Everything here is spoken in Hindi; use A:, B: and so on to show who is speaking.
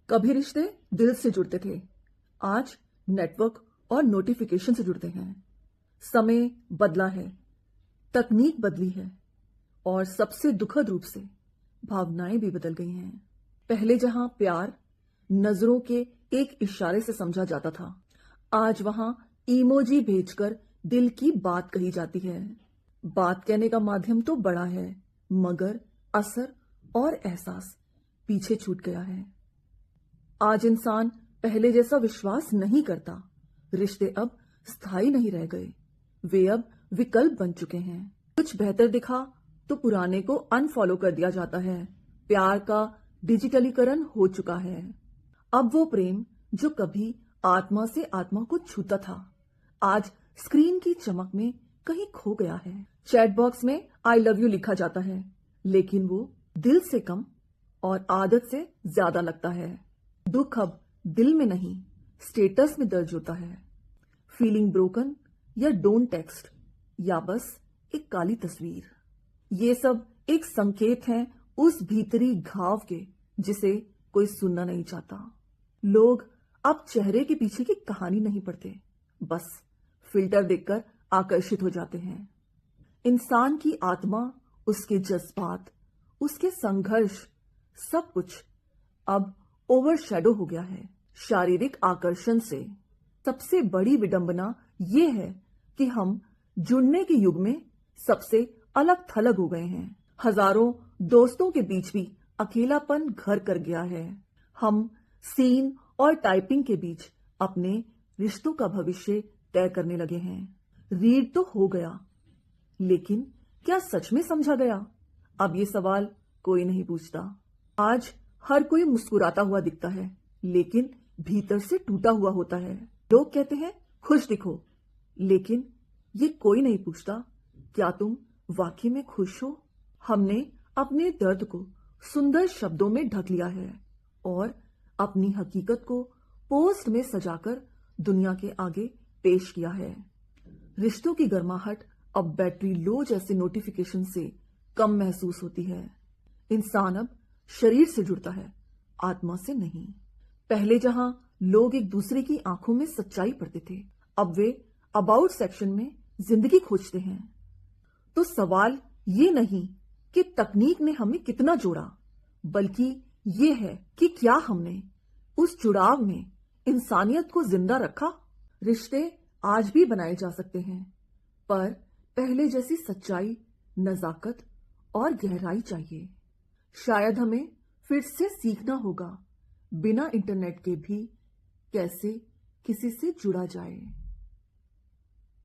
A: कभी रिश्ते दिल से जुड़ते थे, आज नेटवर्क और नोटिफिकेशन से जुड़ते हैं। समय बदला है, तकनीक बदली है और सबसे दुखद रूप से भावनाएं भी बदल गई हैं। पहले जहां प्यार नजरों के एक इशारे से समझा जाता था, आज वहां इमोजी भेजकर दिल की बात कही जाती है। बात कहने का माध्यम तो बड़ा है, मगर असर और एहसास पीछे छूट गया है। आज इंसान पहले जैसा विश्वास नहीं करता। रिश्ते अब स्थायी नहीं रह गए, वे अब विकल्प बन चुके हैं। कुछ बेहतर दिखा तो पुराने को अनफॉलो कर दिया जाता है। प्यार का डिजिटलीकरण हो चुका है। अब वो प्रेम जो कभी आत्मा से आत्मा को छूता था, आज स्क्रीन की चमक में कहीं खो गया है। चैट बॉक्स में आई लव यू लिखा जाता है, लेकिन वो दिल से कम और आदत से ज्यादा लगता है। दुख अब दिल में नहीं, स्टेटस में दर्ज होता है। फीलिंग ब्रोकन या डोंट टेक्स्ट या बस एक काली तस्वीर, ये सब एक संकेत है उस भीतरी घाव के जिसे कोई सुनना नहीं चाहता। लोग अब चेहरे के पीछे की कहानी नहीं पढ़ते, बस फिल्टर देखकर आकर्षित हो जाते हैं। इंसान की आत्मा, उसके जज्बात, उसके संघर्ष, सब कुछ अब ओवरशैडो हो गया है शारीरिक आकर्षण से। सबसे बड़ी विडंबना ये है कि हम जुड़ने के युग में सबसे अलग थलग हो गए हैं। हजारों दोस्तों के बीच भी अकेलापन घर कर गया है। हम सीन और टाइपिंग के बीच अपने रिश्तों का भविष्य तय करने लगे हैं। रीड तो हो गया, लेकिन क्या सच में समझा गया? अब ये सवाल कोई नहीं पूछता। आज हर कोई मुस्कुराता हुआ दिखता है, लेकिन भीतर से टूटा हुआ होता है। लोग कहते हैं खुश दिखो, लेकिन ये कोई नहीं पूछता क्या तुम वाकई में खुश हो? हमने अपने दर्द को सुंदर शब्दों में ढक लिया है और अपनी हकीकत को पोस्ट में सजाकर दुनिया के आगे पेश किया है। रिश्तों की गर्माहट अब बैटरी लो जैसे नोटिफिकेशन से कम महसूस होती है। इंसान अब शरीर से जुड़ता है, आत्मा से नहीं। पहले जहां लोग एक दूसरे की आंखों में सच्चाई पढ़ते थे, अब वे अबाउट सेक्शन में जिंदगी खोजते हैं। तो सवाल ये नहीं कि तकनीक ने हमें कितना जोड़ा, बल्कि ये है कि क्या हमने उस जुड़ाव में इंसानियत को जिंदा रखा। रिश्ते आज भी बनाए जा सकते हैं, पर पहले जैसी सच्चाई, नजाकत और गहराई चाहिए। शायद हमें फिर से सीखना होगा बिना इंटरनेट के भी कैसे किसी से जुड़ा जाए।